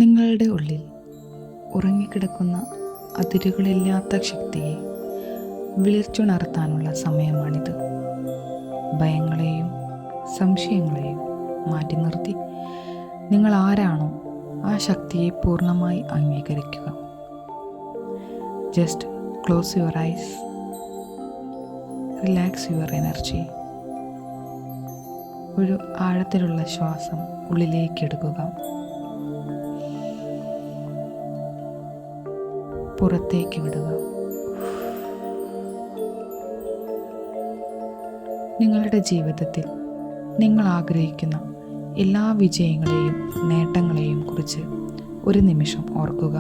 നിങ്ങളുടെ ഉള്ളിൽ ഉറങ്ങിക്കിടക്കുന്ന അതിരുകളില്ലാത്ത ശക്തിയെ വിളിച്ചുണർത്താനുള്ള സമയമാണിത്. ഭയങ്ങളെയും സംശയങ്ങളെയും മാറ്റി നിർത്തി നിങ്ങൾ ആരാണോ ആ ശക്തിയെ പൂർണ്ണമായി അംഗീകരിക്കുക. Just close your eyes, relax your energy. ഒരു ആഴത്തിലുള്ള ശ്വാസം ഉള്ളിലേക്ക് എടുക്കുക. പുറത്തേക്ക് വിടുക. നിങ്ങളുടെ ജീവിതത്തിൽ നിങ്ങൾ ആഗ്രഹിക്കുന്ന എല്ലാ വിജയങ്ങളെയും നേട്ടങ്ങളെയും കുറിച്ച് ഒരു നിമിഷം ഓർക്കുക.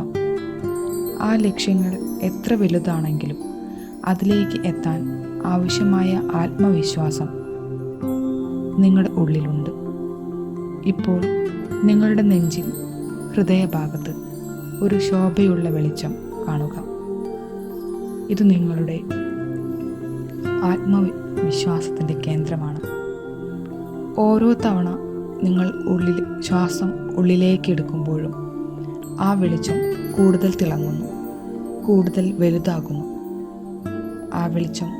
ആ ലക്ഷ്യങ്ങൾ എത്ര വലുതാണെങ്കിലും അതിലേക്ക് എത്താൻ ആവശ്യമായ ആത്മവിശ്വാസം നിങ്ങളുടെ ഉള്ളിലുണ്ട്. ഇപ്പോൾ നിങ്ങളുടെ നെഞ്ചിൽ ഹൃദയഭാഗത്ത് ഒരു ശോഭയുള്ള വെളിച്ചം കാണുക. ഇത് നിങ്ങളുടെ ആത്മവിശ്വാസത്തിൻ്റെ കേന്ദ്രമാണ്. ഓരോ തവണ നിങ്ങൾ ശ്വാസം ഉള്ളിലേക്ക് എടുക്കുമ്പോഴും ആ വെളിച്ചം കൂടുതൽ തിളങ്ങുന്നു, കൂടുതൽ വലുതാകുന്നു. ആ വെളിച്ചം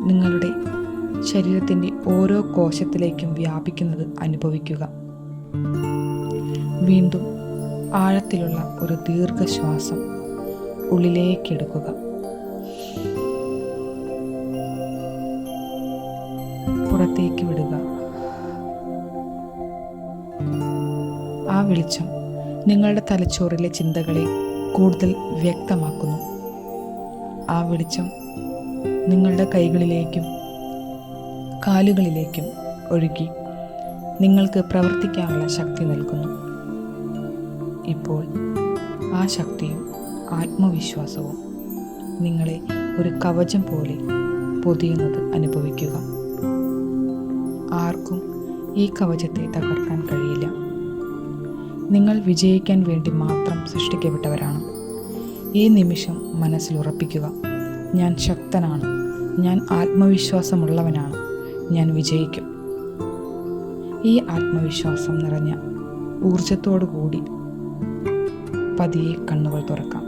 നിങ്ങളുടെ ശരീരത്തിൻ്റെ ഓരോ കോശത്തിലേക്കും വ്യാപിക്കുന്നത് അനുഭവിക്കുക. വീണ്ടും ആഴത്തിലുള്ള ഒരു ദീർഘശ്വാസം ഉള്ളിലേക്ക് എടുക്കുക. പുറത്തേക്ക് വിടുക. ആ വെളിച്ചം നിങ്ങളുടെ തലച്ചോറിലെ ചിന്തകളെ കൂടുതൽ വ്യക്തമാക്കുന്നു. ആ വെളിച്ചം നിങ്ങളുടെ കൈകളിലേക്കും കാലുകളിലേക്കും ഒഴുകി നിങ്ങൾക്ക് പ്രവർത്തിക്കാനുള്ള ശക്തി നൽകുന്നു. ഇപ്പോൾ ആ ശക്തിയും ആത്മവിശ്വാസവും നിങ്ങളെ ഒരു കവചം പോലെ പൊതിയുന്നത് അനുഭവിക്കുക. ആർക്കും ഈ കവചത്തെ തകർക്കാൻ കഴിയില്ല. നിങ്ങൾ വിജയിക്കാൻ വേണ്ടി മാത്രം സൃഷ്ടിക്കപ്പെട്ടവരാണ്. ഈ നിമിഷം മനസ്സിൽ ഉറപ്പിക്കുക, ഞാൻ ശക്തനാണ്, ഞാൻ ആത്മവിശ്വാസമുള്ളവനാണ്, ഞാൻ വിജയിക്കും. ഈ ആത്മവിശ്വാസം നിറഞ്ഞ ഊർജത്തോടു കൂടി പതിയെ കണ്ണുകൾ തുറക്കാം.